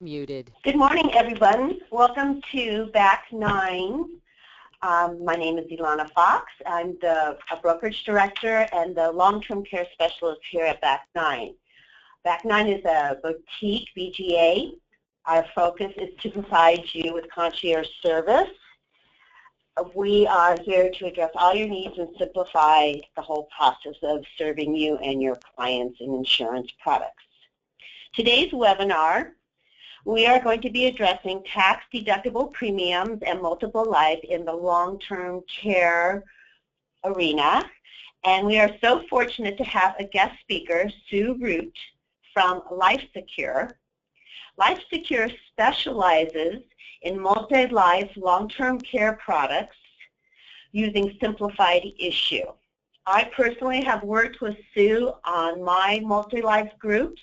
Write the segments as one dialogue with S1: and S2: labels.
S1: Muted.
S2: Good morning, everyone. Welcome to BackNine. My name is Elana Foxx. I'm a Brokerage Director and the Long-Term Care Specialist here at BackNine. BackNine is a boutique BGA. Our focus is to provide you with concierge service. We are here to address all your needs and simplify the whole process of serving you and your clients in insurance products. Today's webinar, we are going to be addressing tax-deductible premiums and multiple life in the long-term care arena. And we are so fortunate to have a guest speaker, Sue Root from LifeSecure. LifeSecure specializes in multi-life long-term care products using Simplified issue. I personally have worked with Sue on my multi-life groups,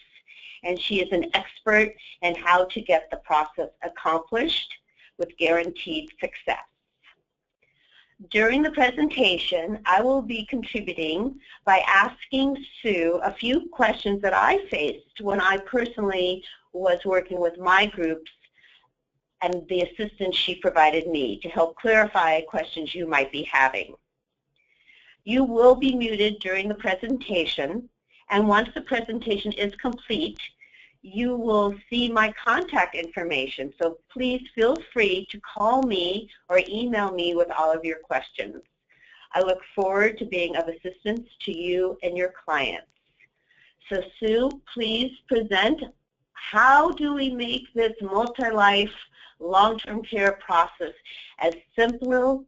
S2: and she is an expert in how to get the process accomplished with guaranteed success. During the presentation, I will be contributing by asking Sue a few questions that I faced when I personally was working with my groups and the assistance she provided me to help clarify questions you might be having. You will be muted during the presentation, and once the presentation is complete, you will see my contact information. So please feel free to call me or email me with all of your questions. I look forward to being of assistance to you and your clients. So Sue, please present, how do we make this multi-life long-term care process as simple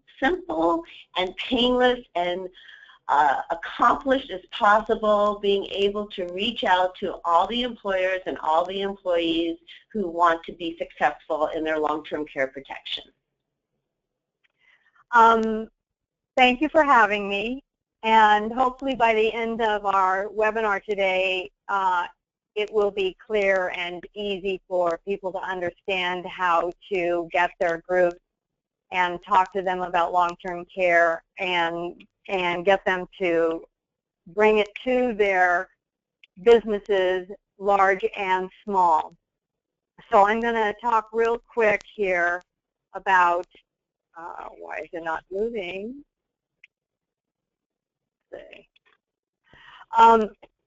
S2: and painless and accomplished as possible, being able to reach out to all the employers and all the employees who want to be successful in their long-term care protection?
S3: Thank you for having me, and hopefully by the end of our webinar today, it will be clear and easy for people to understand how to get their groups and talk to them about long-term care and get them to bring it to their businesses, large and small. So I'm going to talk real quick here about, why is it not moving? Let's see.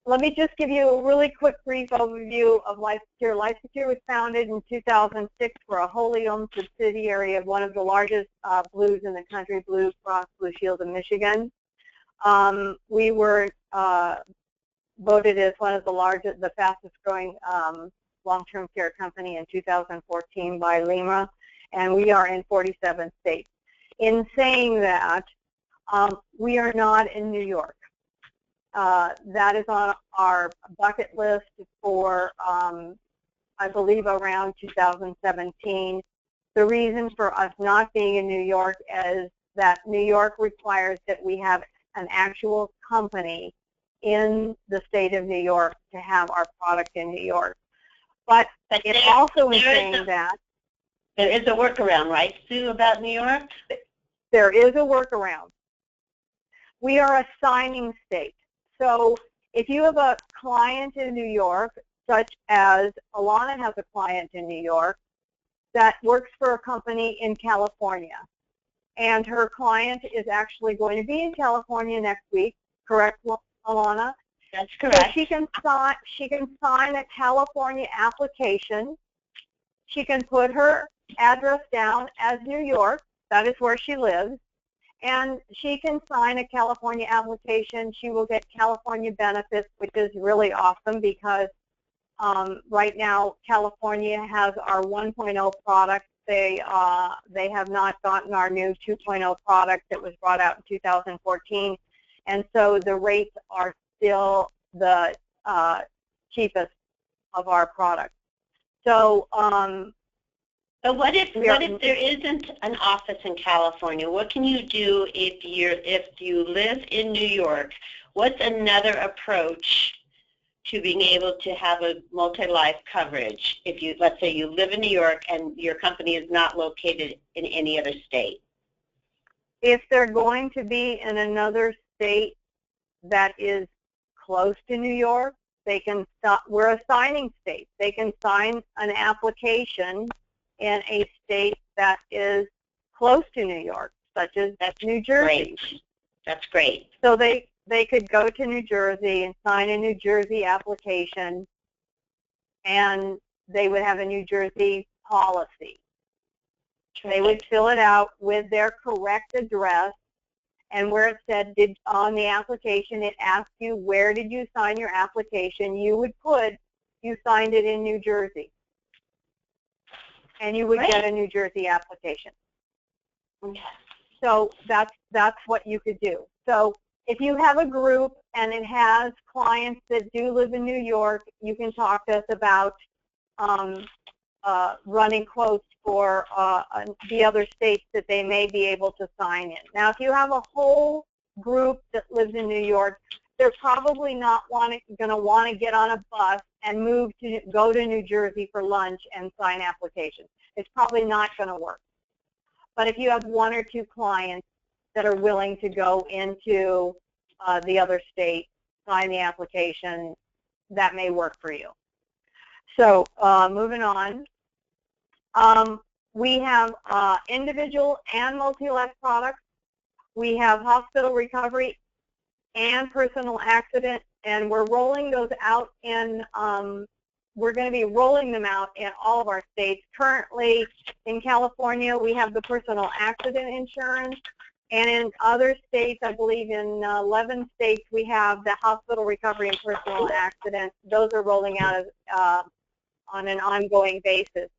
S3: Let me just give you a really quick brief overview of LifeSecure. LifeSecure was founded in 2006 for a wholly owned subsidiary of one of the largest Blues in the country, Blue Cross Blue Shield of Michigan. We were voted as one of the fastest growing long-term care company in 2014 by LIMRA, and we are in 47 states. In saying that, we are not in New York. That is on our bucket list for, I believe, around 2017. The reason for us not being in New York is that New York requires that we have an actual company in the state of New York to have our product in New York. But it's also in saying that
S2: there is a workaround, right, Sue, about New York?
S3: There is a workaround. We are a signing state. So if you have a client in New York, such as Elana has a client in New York that works for a company in California, and her client is actually going to be in California next week, correct, Elana?
S2: That's correct.
S3: So she can sign a California application. She can put her address down as New York. That is where she lives. And she can sign a California application. She will get California benefits, which is really awesome because right now California has our 1.0 product. They have not gotten our new 2.0 product that was brought out in 2014, and so the rates are still the cheapest of our products. So.
S2: But what if there isn't an office in California? What can you do if you live in New York? What's another approach to being able to have a multi-life coverage if you, let's say you live in New York and your company is not located in any other state?
S3: If they're going to be in another state that is close to New York, They can stop. We're a signing state. They can sign an application in a state that is close to New York, such as New Jersey.
S2: Great. That's great.
S3: So they could go to New Jersey and sign a New Jersey application, and they would have a New Jersey policy. They would fill it out with their correct address, and where it said on the application, it asked you where did you sign your application. You would put you signed it in New Jersey, and you would get a New Jersey application.
S2: Okay.
S3: So that's what you could do. So if you have a group and it has clients that do live in New York, you can talk to us about running quotes for the other states that they may be able to sign in. Now, if you have a whole group that lives in New York, they're probably not going to want to get on a bus and go to New Jersey for lunch and sign applications. It's probably not going to work. But if you have one or two clients that are willing to go into the other state, sign the application, that may work for you. So moving on, we have individual and multi-life products. We have hospital recovery and personal accident, and we're rolling those out in, we're going to be rolling them out in all of our states. Currently in California, we have the personal accident insurance, and in other states, I believe in 11 states, we have the hospital recovery and personal accident. Those are rolling out on an ongoing basis.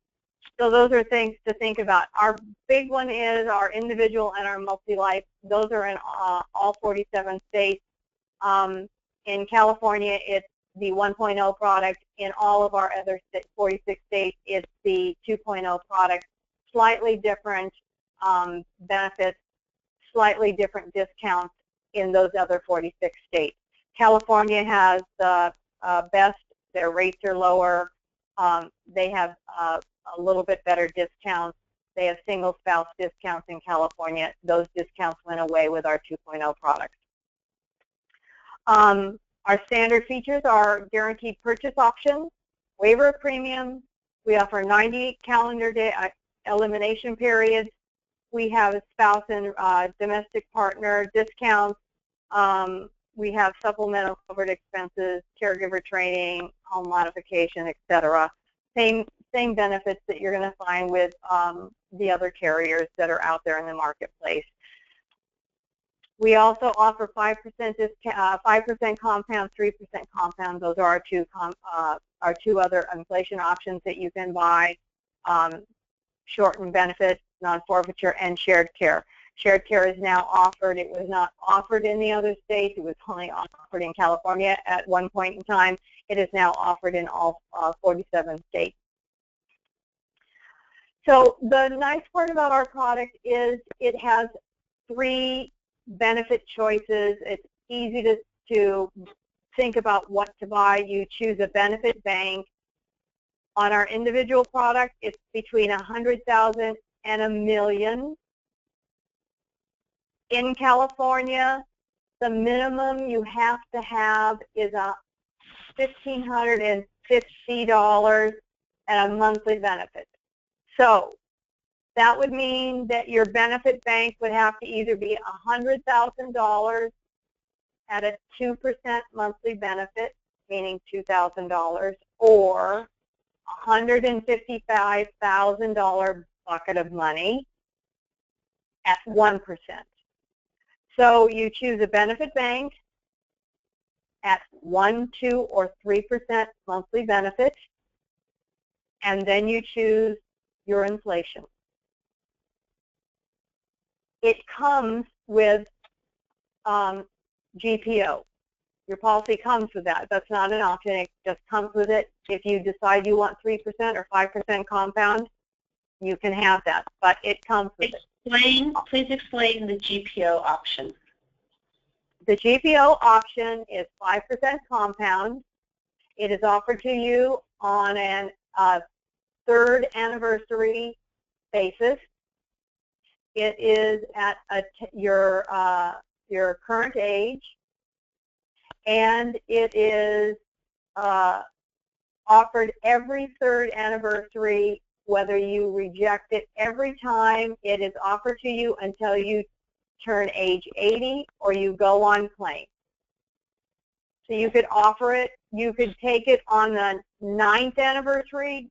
S3: So those are things to think about. Our big one is our individual and our multi-life. Those are in all 47 states. In California, it's the 1.0 product. In all of our other 46 states, it's the 2.0 product. Slightly different benefits, slightly different discounts in those other 46 states. California has the best. Their rates are lower. They have a little bit better discounts. They have single spouse discounts in California. Those discounts went away with our 2.0 products. Our standard features are guaranteed purchase options, waiver of premium. We offer 90 calendar day elimination periods. We have spouse and domestic partner discounts. We have supplemental covered expenses, caregiver training, home modification, etc. Same benefits that you're going to find with the other carriers that are out there in the marketplace. We also offer 5% compound, 3% compound. Those are our two other inflation options that you can buy: shortened benefits, non-forfeiture, and shared care. Shared care is now offered. It was not offered in the other states. It was only offered in California at one point in time. It is now offered in all 47 states. So the nice part about our product is it has 3 benefit choices. It's easy to think about what to buy. You choose a benefit bank. On our individual product, it's between $100,000 and $1 million. In California, the minimum you have to have is $1,550 and a monthly benefit. So that would mean that your benefit bank would have to either be $100,000 at a 2% monthly benefit, meaning $2,000, or $155,000 bucket of money at 1%. So you choose a benefit bank at 1%, 2%, or 3% monthly benefit, and then you choose your inflation. It comes with GPO. Your policy comes with that. That's not an option. It just comes with it. If you decide you want 3% or 5% compound, you can have that, but it comes with it.
S2: Please explain the GPO option.
S3: The GPO option is 5% compound. It is offered to you on an 3rd anniversary basis. It is at your current age, and it is offered every third anniversary, whether you reject it every time it is offered to you until you turn age 80 or you go on claim. So you could offer it, you could take it on the 9th anniversary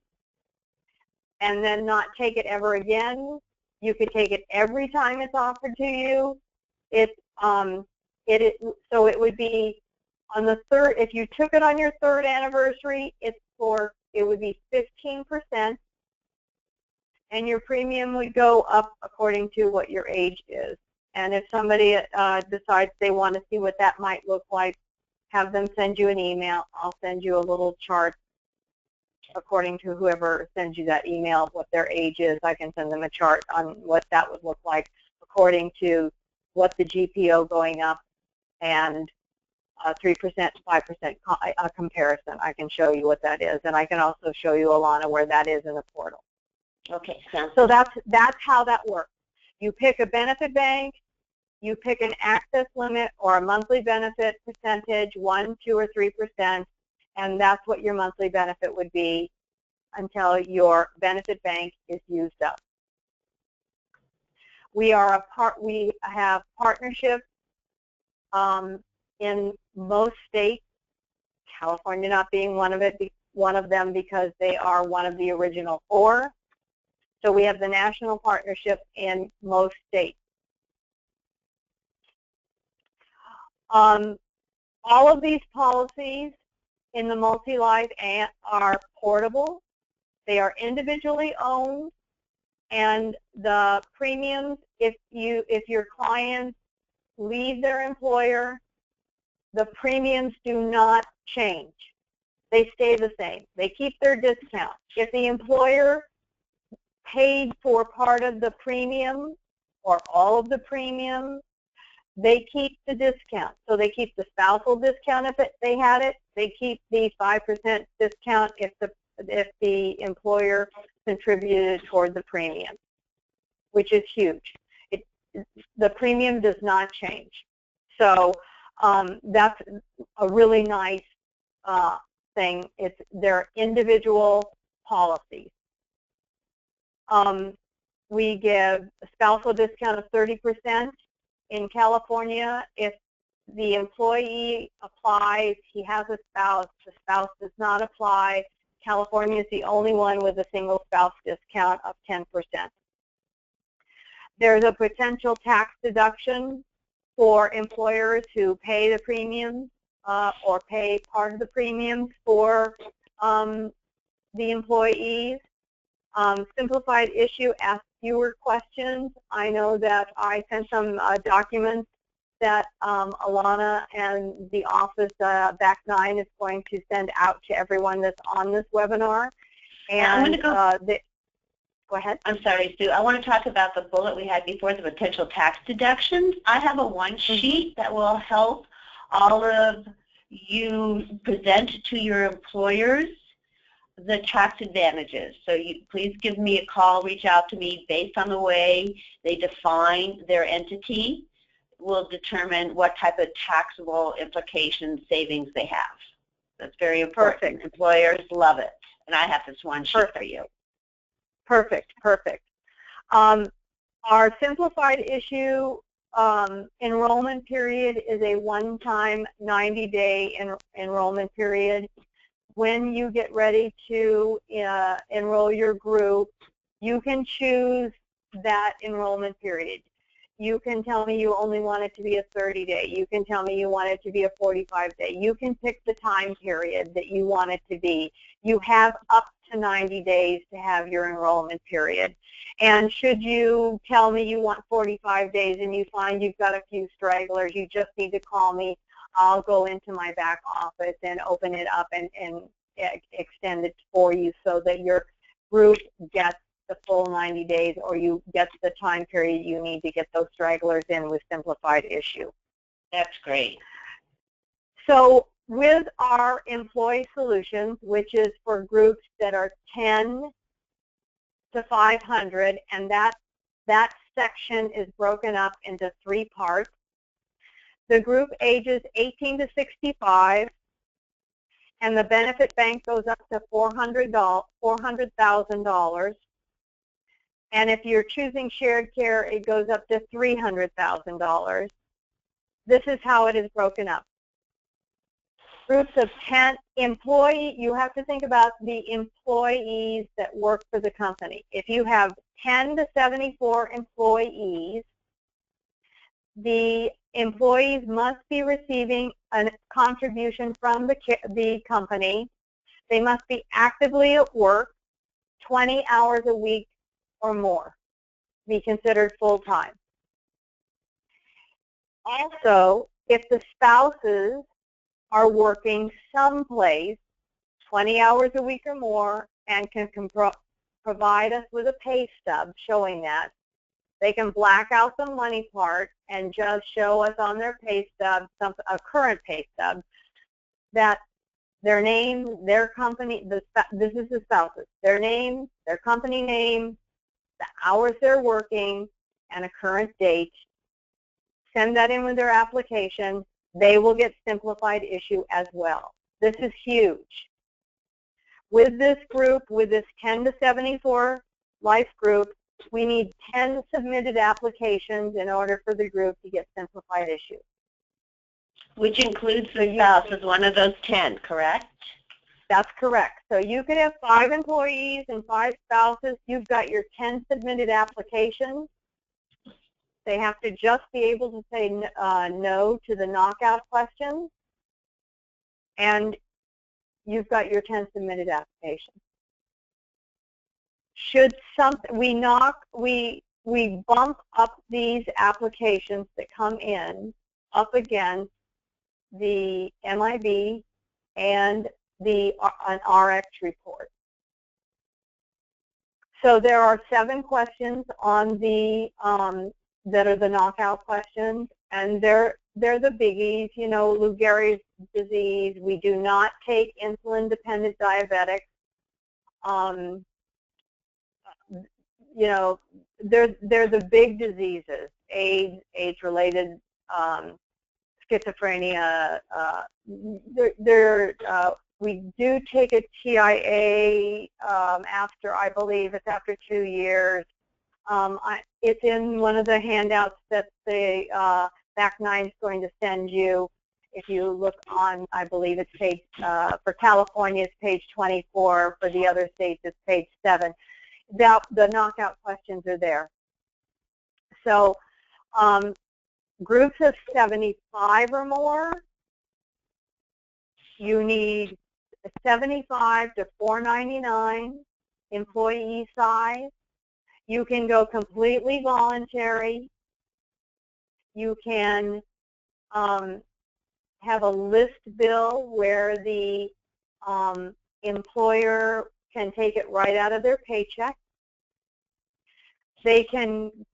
S3: and then not take it ever again. You could take it every time it's offered to you. So it would be on the third, if you took it on your 3rd anniversary, it would be 15%, and your premium would go up according to what your age is. And if somebody decides they want to see what that might look like, have them send you an email. I'll send you a little chart according to whoever sends you that email, what their age is. I can send them a chart on what that would look like according to what the GPO going up and 3%, 5% comparison. I can show you what that is, and I can also show you, Elana, where that is in the portal.
S2: Okay.
S3: So that's how that works. You pick a benefit bank, you pick an access limit or a monthly benefit percentage, 1%, 2%, or 3%, and that's what your monthly benefit would be until your benefit bank is used up. We have partnerships in most states, California not being one of them because they are one of the original 4. So we have the national partnership in most states. All of these policies in the multi-life are portable. They are individually owned, and the premiums, if your clients leave their employer, the premiums do not change. They stay the same. They keep their discount. If the employer paid for part of the premium or all of the premium, they keep the discount. So they keep the spousal discount if they had it. They keep the 5% discount if the employer contributed toward the premium, which is huge. The premium does not change. So that's a really nice thing. They're individual policies. We give a spousal discount of 30%. In California, if the employee applies, he has a spouse, the spouse does not apply, California is the only one with a single spouse discount of 10%. There's a potential tax deduction for employers who pay the premiums or pay part of the premiums for the employees. Simplified issue asks fewer questions. I know that I sent some documents that Elana and the office BackNine is going to send out to everyone that's on this webinar. And
S2: I'm going to go.
S3: Go ahead.
S2: I'm sorry, Sue. I want to talk about the bullet we had before, the potential tax deductions. I have a one-sheet that will help all of you present to your employers the tax advantages. So please give me a call, reach out to me based on the way they define their entity. Will determine what type of taxable implications savings they have. That's very important.
S3: Perfect.
S2: Employers love it. And I have this one sheet for you.
S3: Perfect, perfect. Our simplified issue enrollment period is a one-time 90-day enrollment period. When you get ready to enroll your group, you can choose that enrollment period. You can tell me you only want it to be a 30-day. You can tell me you want it to be a 45-day. You can pick the time period that you want it to be. You have up to 90 days to have your enrollment period. And should you tell me you want 45 days and you find you've got a few stragglers, you just need to call me. I'll go into my back office and open it up and extend it for you so that your group gets the full 90 days or you get the time period you need to get those stragglers in with simplified issue.
S2: That's great.
S3: So with our employee solutions, which is for groups that are 10 to 500, and that section is broken up into 3 parts. The group ages 18 to 65, and the benefit bank goes up to $400,000. And if you're choosing shared care, it goes up to $300,000. This is how it is broken up. Groups of 10 employees, you have to think about the employees that work for the company. If you have 10 to 74 employees, the employees must be receiving a contribution from the company. They must be actively at work 20 hours a week or more, be considered full-time. Also, if the spouses are working someplace 20 hours a week or more and can provide us with a pay stub showing that, they can black out the money part and just show us on their pay stub, a current pay stub, that their name, their company, this is the spouses, their name, their company name, the hours they're working, and a current date. Send that in with their application. They will get simplified issue as well. This is huge. With this group, with this 10 to 74 life group, we need 10 submitted applications in order for the group to get simplified issue.
S2: Which includes the spouse as one of those 10, correct?
S3: That's correct. So you could have 5 employees and 5 spouses. You've got your 10 submitted applications. They have to just be able to say no to the knockout questions. And you've got your 10 submitted applications. Should we bump up these applications that come in up against the MIB and an RX report. So there are 7 questions on the that are the knockout questions, and they're the biggies. You know, Lou Gehrig's disease. We do not take insulin-dependent diabetics. You know, they're the big diseases: AIDS, AIDS-related schizophrenia. We do take a TIA after, I believe it's after 2 years. It's in one of the handouts that the BackNine is going to send you. If you look on, I believe it's page, for California it's page 24, for the other states it's page 7. The knockout questions are there. So groups of 75 or more, you need 75 to 499 employee size. You can go completely voluntary. You can have a list bill where the employer can take it right out of their paycheck. They can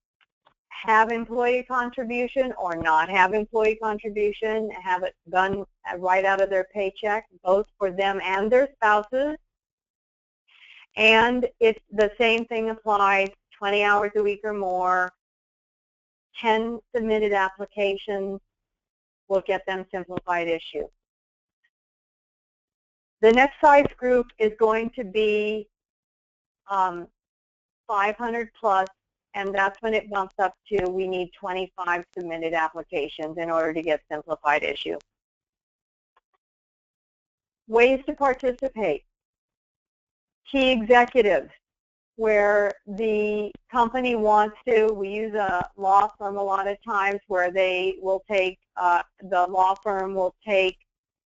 S3: have employee contribution or not have employee contribution, have it done right out of their paycheck, both for them and their spouses. And it's the same thing applies, 20 hours a week or more, 10 submitted applications will get them simplified issue. The next size group is going to be 500 plus, and that's when it bumps up to we need 25 submitted applications in order to get simplified issue. Ways to participate. Key executives, where the company wants to, we use a law firm a lot of times where they will take, the law firm will take,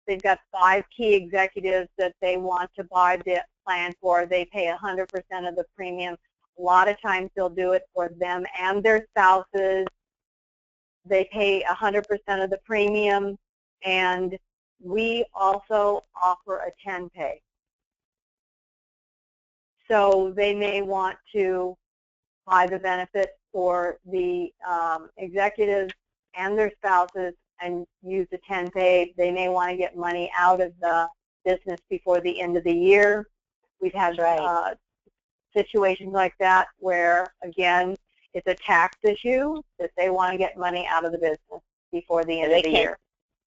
S3: they've got 5 key executives that they want to buy the plan for. They pay 100% of the premium. A lot of times they'll do it for them and their spouses. They pay 100% of the premium, and we also offer a 10 pay. So they may want to buy the benefit for the executives and their spouses and use the 10 pay. They may want to get money out of the business before the end of the year. We've had situations like that where, again, it's a tax issue that they want to get money out of the business before the end of the year.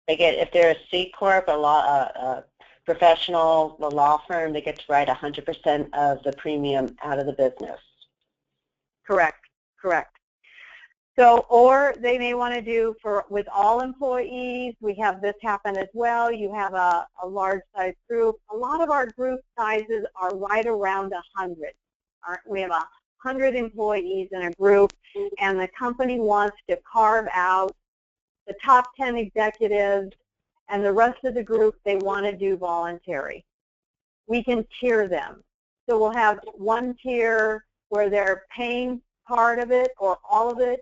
S2: They get, if they're a C Corp, a professional, the law firm, they get to write 100% of the premium out of the business.
S3: Correct, correct. So, or they may want to do with all employees. We have this happen as well. You have a large size group. A lot of our group sizes are right around 100. We have 100 employees in a group, and the company wants to carve out the top 10 executives, and the rest of the group they want to do voluntary. We can tier them. So we'll have one tier where they're paying part of it or all of it,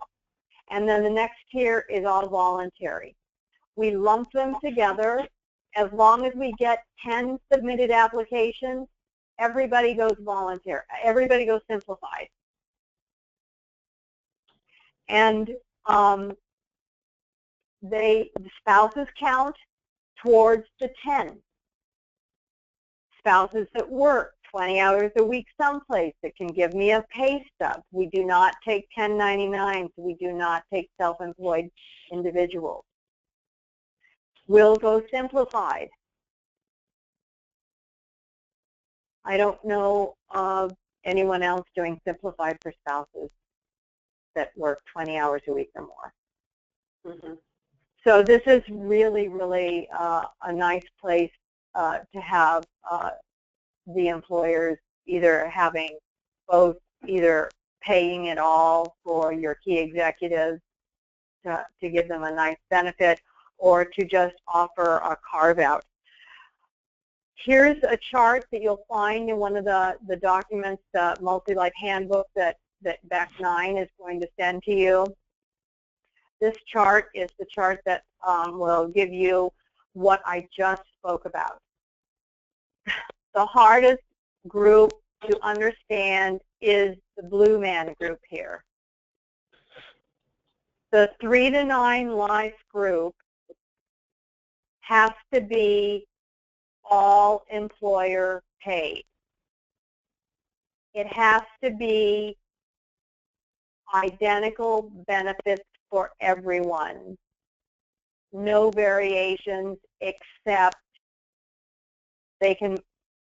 S3: and then the next tier is all voluntary. We lump them together. As long as we get 10 submitted applications, everybody goes voluntary. Everybody goes simplified. And the spouses count towards the 10. Spouses that work 20 hours a week someplace that can give me a pay stub. We do not take 1099s. We do not take self-employed individuals. We'll go simplified. I don't know of anyone else doing simplified for spouses that work 20 hours a week or more. Mm-hmm. So this is really, really a nice place to have the employers either having both, either paying it all for your key executives to give them a nice benefit, or to just offer a carve-out. Here's a chart that you'll find in one of the documents, the multi-life handbook that BackNine is going to send to you. This chart is the chart that will give you what I just spoke about. The hardest group to understand is the blue man group here. The 3 to 9 life group has to be all employer paid. It has to be identical benefits for everyone. No variations, except they can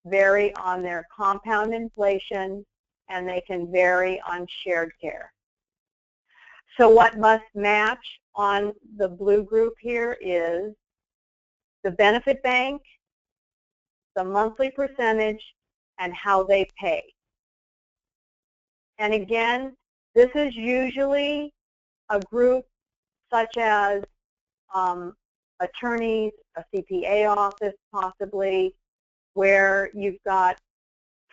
S3: vary on their compound inflation, and they can vary on shared care. So what must match on the blue group here is the benefit bank, the monthly percentage, and how they pay. And again, this is usually a group such as attorneys, a CPA office possibly, where you've got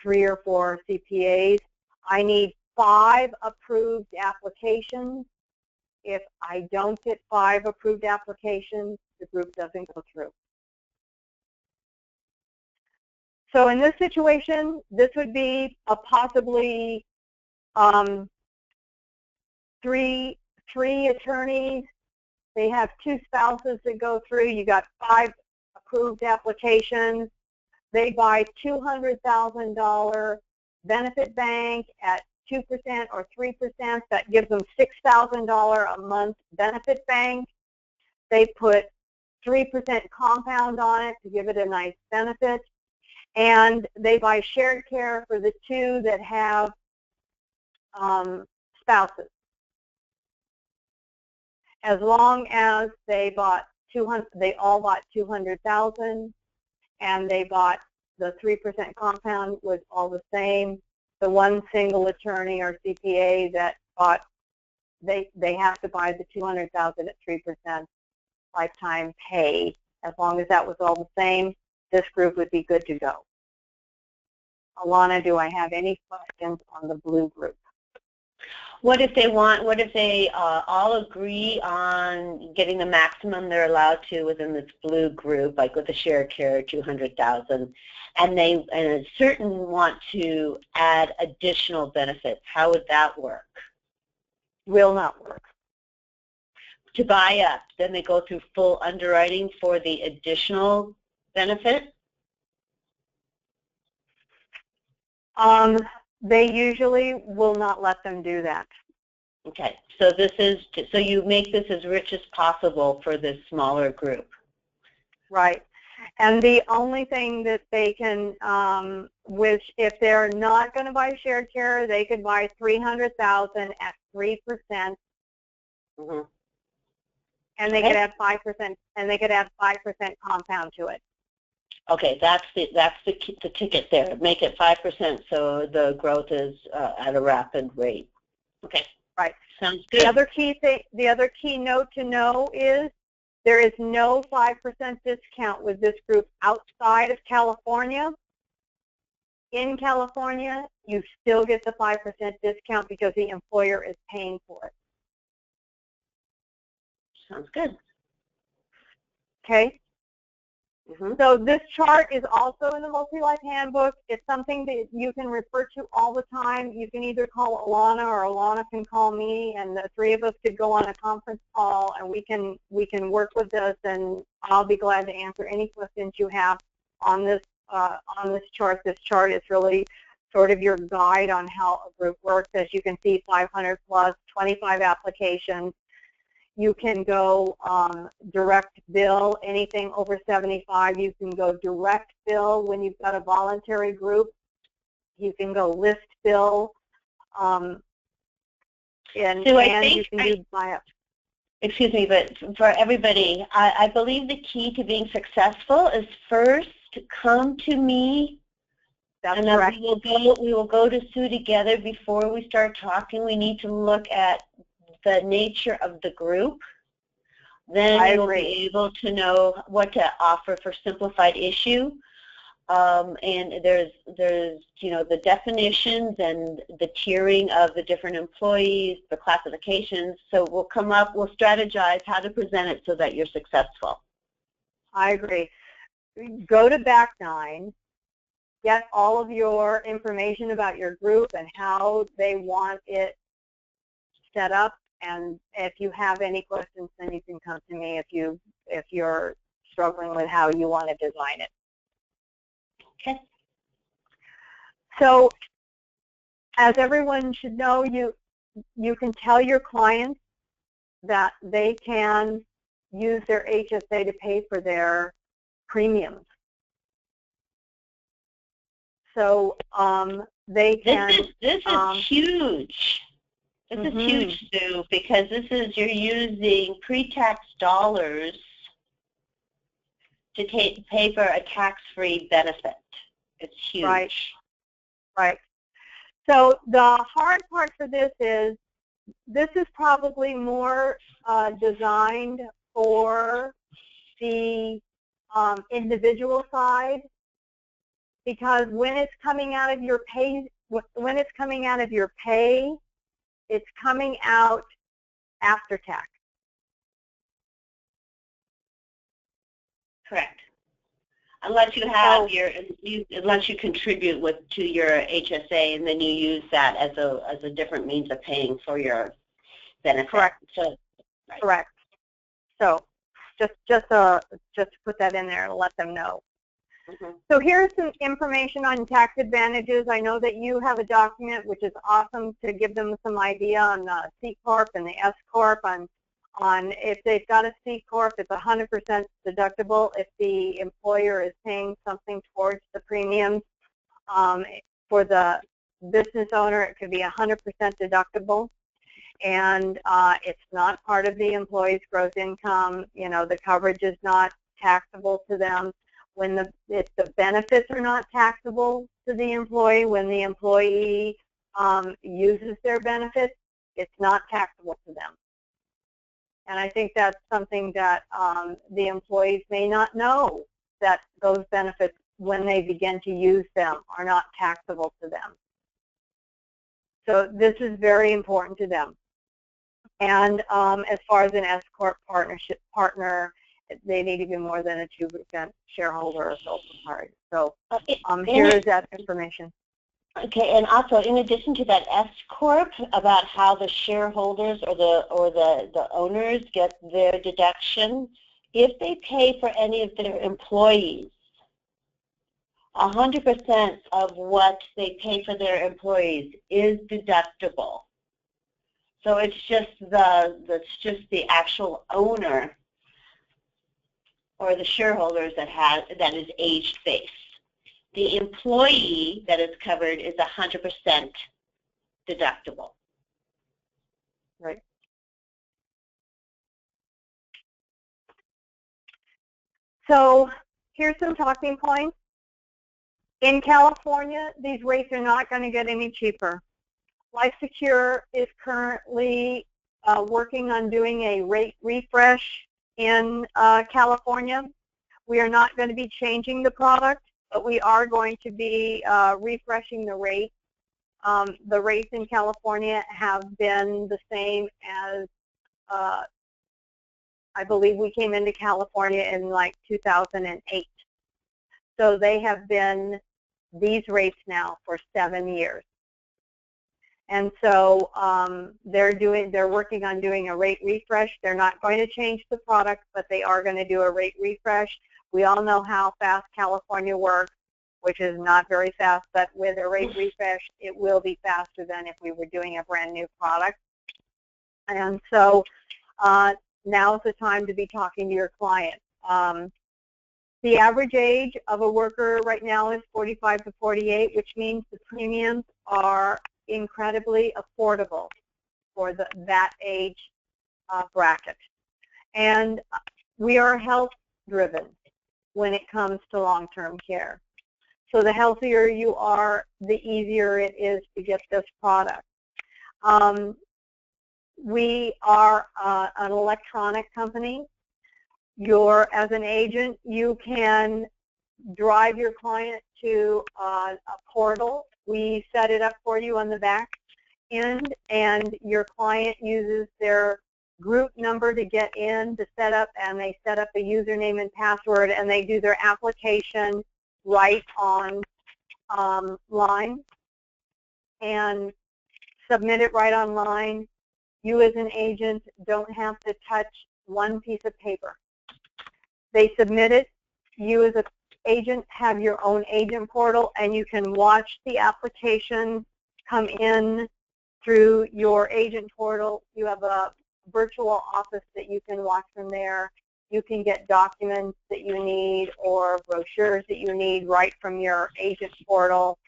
S3: 3 or 4 CPAs. I need 5 approved applications. If I don't get 5 approved applications, the group doesn't go through. So in this situation, this would be a possibly 3 attorneys. They have 2 spouses that go through. You got 5 approved applications. They buy $200,000 benefit bank at 2% or 3%. That gives them $6,000 a month benefit bank. They put 3% compound on it to give it a nice benefit. And they buy shared care for the 2 that have spouses. As long as they bought they all bought $200,000, and they bought the 3% compound was all the same. The one single attorney or CPA that bought, they have to buy the $200,000 at 3% lifetime pay. As long as that was all the same, this group would be good to go. Alana, do I have any questions on the blue group?
S2: What if they all agree on getting the maximum they're allowed to within this blue group, like with the shared care, 200,000, and a certain want to add additional benefits? How would that work?
S3: Will not work.
S2: To buy up, then they go through full underwriting for the additional benefit?
S3: They usually will not let them do that.
S2: Okay, so you make this as rich as possible for this smaller group.
S3: Right. And the only thing that they can, if they're not going to buy shared care, they could buy $300,000 at 3%,
S2: Mm-hmm.
S3: and they could add 5%, and they could add 5% compound to it.
S2: Okay, that's the ticket there. Make it 5% so the growth is at a rapid rate. Okay.
S3: Right.
S2: Sounds good.
S3: The other key note to know is there is no 5% discount with this group outside of California. In California, you still get the 5% discount because the employer is paying for it.
S2: Sounds good.
S3: Okay.
S2: Mm-hmm.
S3: So this chart is also in the Multi-Life Handbook. It's something that you can refer to all the time. You can either call Elana or Elana can call me, and the three of us could go on a conference call, and we can work with this, and I'll be glad to answer any questions you have on this chart. This chart is really sort of your guide on how a group works. As you can see, 500 plus, 25 applications. You can go direct bill, anything over 75. You can go direct bill when you've got a voluntary group. You can go list bill. And you can do buy-up.
S2: Excuse me, but for everybody, I believe the key to being successful is first come to me.
S3: That's
S2: and then
S3: correct.
S2: we will go to Sue together before we start talking. We need to look at the nature of the group. Then you'll be able to know what to offer for simplified issue. And there's the definitions and the tiering of the different employees, the classifications. So we'll strategize how to present it so that you're successful.
S3: I agree. Go to BackNine, get all of your information about your group and how they want it set up. And if you have any questions, then you can come to me if you're struggling with how you want to design it.
S2: Okay.
S3: So, as everyone should know, you can tell your clients that they can use their HSA to pay for their premiums. So they can.
S2: This is huge. This is huge, Sue, because you're using pre-tax dollars to pay for a tax-free benefit. It's huge.
S3: Right. Right. So the hard part for this is probably more designed for the individual side, because when it's coming out of your pay, it's coming out after tax.
S2: Correct. Unless you have unless you contribute to your HSA, and then you use that as a different means of paying for your benefit.
S3: Correct.
S2: So, right.
S3: Correct. So just to put that in there to let them know. So here's some information on tax advantages. I know that you have a document, which is awesome, to give them some idea on the C Corp and the S Corp. On if they've got a C Corp, it's 100% deductible. If the employer is paying something towards the premiums, for the business owner, it could be 100% deductible. And it's not part of the employee's gross income. The coverage is not taxable to them. If the benefits are not taxable to the employee, when the employee uses their benefits, it's not taxable to them. And I think that's something that the employees may not know, that those benefits, when they begin to use them, are not taxable to them. So this is very important to them. And as far as an S Corp partner, they need to be more than a 2% shareholder or sole proprietor. So here is that information.
S2: Okay, and also in addition to that S Corp, about how the shareholders or the owners get their deduction, if they pay for any of their employees, 100% of what they pay for their employees is deductible. So it's just the actual owner or the shareholders that is age-based. The employee that is covered is 100% deductible.
S3: Right. So here's some talking points. In California, these rates are not going to get any cheaper. LifeSecure is currently working on doing a rate refresh in California. We are not going to be changing the product, but we are going to be refreshing the rates. The rates in California have been the same as I believe we came into California in like 2008. So they have been these rates now for 7 years. And so they're working on doing a rate refresh. They're not going to change the product, but they are going to do a rate refresh. We all know how fast California works, which is not very fast, but with a rate refresh, it will be faster than if we were doing a brand new product. And so now's the time to be talking to your client. The average age of a worker right now is 45 to 48, which means the premiums are incredibly affordable for that age bracket. And we are health-driven when it comes to long-term care. So the healthier you are, the easier it is to get this product. We are an electronic company. As an agent, you can drive your client to a portal. We set it up for you on the back end, and your client uses their group number to get in to set up, and they set up a username and password, and they do their application right on line and submit it right online. You as an agent don't have to touch one piece of paper. They submit it. You as an agent have your own agent portal, and you can watch the application come in through your agent portal. You have a virtual office that you can watch from there. You can get documents that you need or brochures that you need right from your agent portal.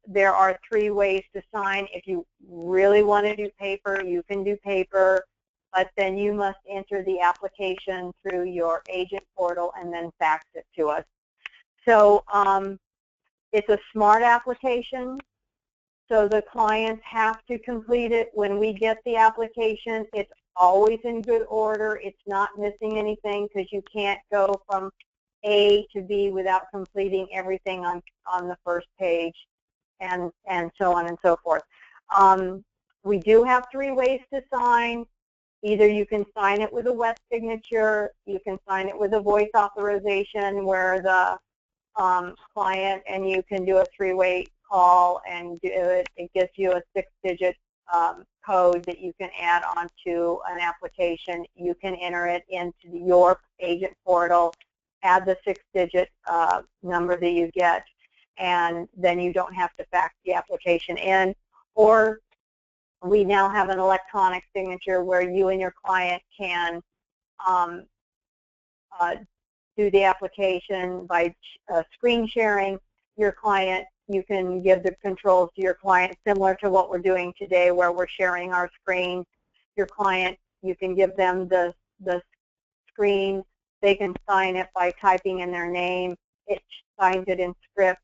S3: There are 3 ways to sign. If you really want to do paper, you can do paper, but then you must enter the application through your agent portal and then fax it to us. So it's a smart application, so the clients have to complete it. When we get the application, it's always in good order. It's not missing anything, because you can't go from A to B without completing everything on the first page, and so on and so forth. We do have 3 ways to sign. Either you can sign it with a wet signature, you can sign it with a voice authorization where the client and you can do a 3-way call and do it. It gives you a 6-digit code that you can add onto an application. You can enter it into your agent portal, add the 6-digit number that you get, and then you don't have to fax the application in. Or we now have an electronic signature where you and your client can do the application by screen sharing. Your client, you can give the controls to your client, similar to what we're doing today where we're sharing our screen. Your client, you can give them the screen. They can sign it by typing in their name. It signs it in script.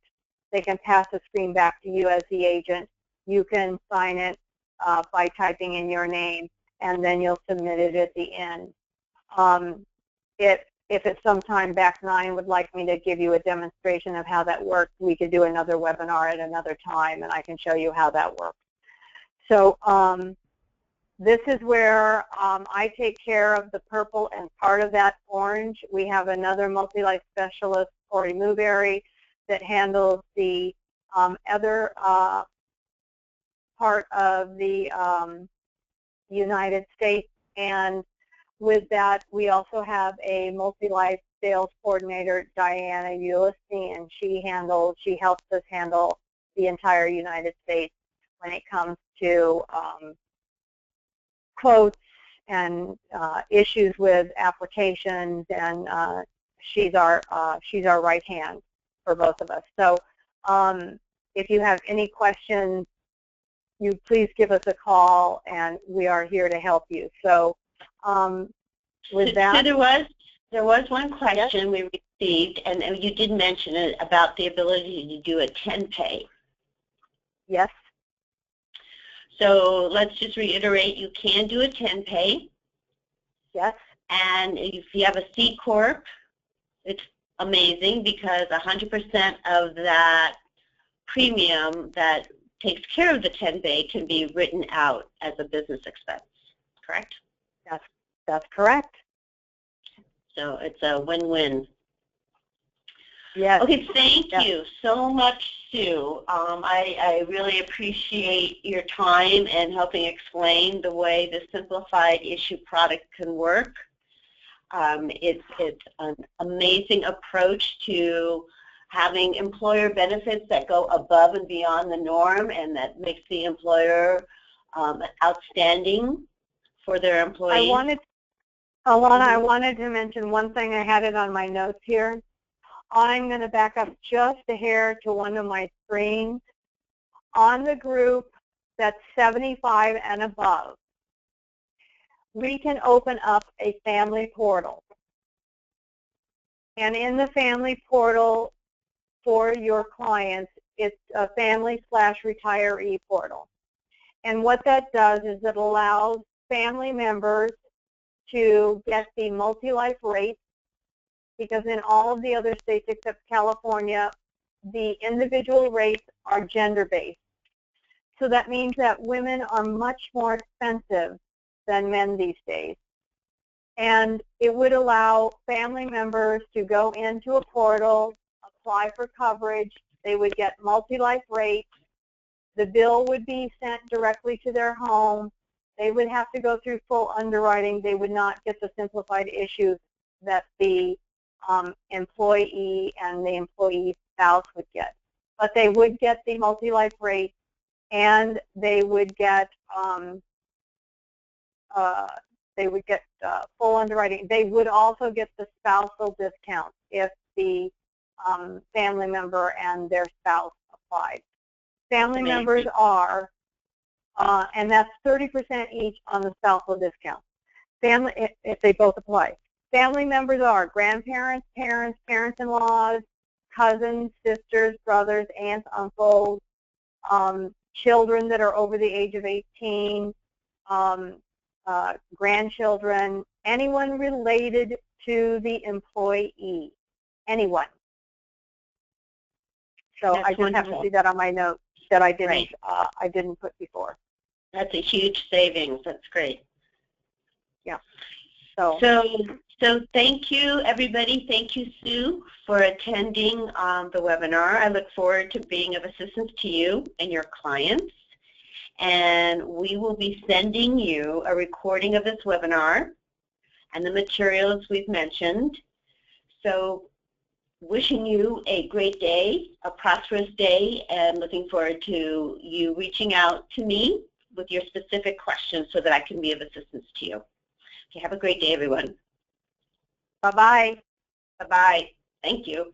S3: They can pass the screen back to you as the agent. You can sign it by typing in your name, and then you'll submit it at the end. If at some time BackNine would like me to give you a demonstration of how that works, we could do another webinar at another time, and I can show you how that works. So this is where I take care of the purple and part of that orange. We have another multi-life specialist, Corey Newberry, that handles the other part of the United States. And with that, we also have a multi-life sales coordinator, Diana Ulysses, and she helps us handle the entire United States when it comes to quotes issues with applications, and she's our right hand for both of us. So if you have any questions, you please give us a call, and we are here to help you. So with that,
S2: so there was one question we received, and you did mention it about the ability to do a 10-pay.
S3: Yes.
S2: So let's just reiterate, you can do a 10-pay.
S3: Yes.
S2: And if you have a C Corp, it's amazing because 100% of that premium that takes care of the 10-pay can be written out as a business expense, correct?
S3: That's correct.
S2: So it's a win-win.
S3: Yes.
S2: Okay, thank you so much, Sue. I really appreciate your time and helping explain the way the Simplified issue product can work. It's an amazing approach to having employer benefits that go above and beyond the norm, and that makes the employer outstanding for their employees.
S3: Alana, I wanted to mention one thing. I had it on my notes here. I'm going to back up just a hair to one of my screens. On the group that's 75 and above, we can open up a family portal. And in the family portal for your clients, it's a family/retiree portal. And what that does is it allows family members to get the multi-life rates, because in all of the other states except California, the individual rates are gender-based. So that means that women are much more expensive than men these days. And it would allow family members to go into a portal, apply for coverage. They would get multi-life rates. The bill would be sent directly to their home. They would have to go through full underwriting. They would not get the simplified issues that the employee and the employee spouse would get. But they would get the multi-life rate, and they would get full underwriting. They would also get the spousal discount if the family member and their spouse applied. Family members are, and that's 30% each on the spousal discount. Family, if they both apply. Family members are grandparents, parents, parents-in-laws, cousins, sisters, brothers, aunts, uncles, children that are over the age of 18, grandchildren, anyone related to the employee, anyone. So
S2: That's
S3: I just
S2: wonderful.
S3: have to see that on my notes that I didn't put before.
S2: That's a huge savings. That's great.
S3: Yeah.
S2: So thank you, everybody. Thank you, Sue, for attending the webinar. I look forward to being of assistance to you and your clients. And we will be sending you a recording of this webinar and the materials we've mentioned. So wishing you a great day, a prosperous day, and looking forward to you reaching out to me with your specific questions so that I can be of assistance to you. Okay, have a great day, everyone.
S3: Bye-bye.
S2: Bye-bye. Thank you.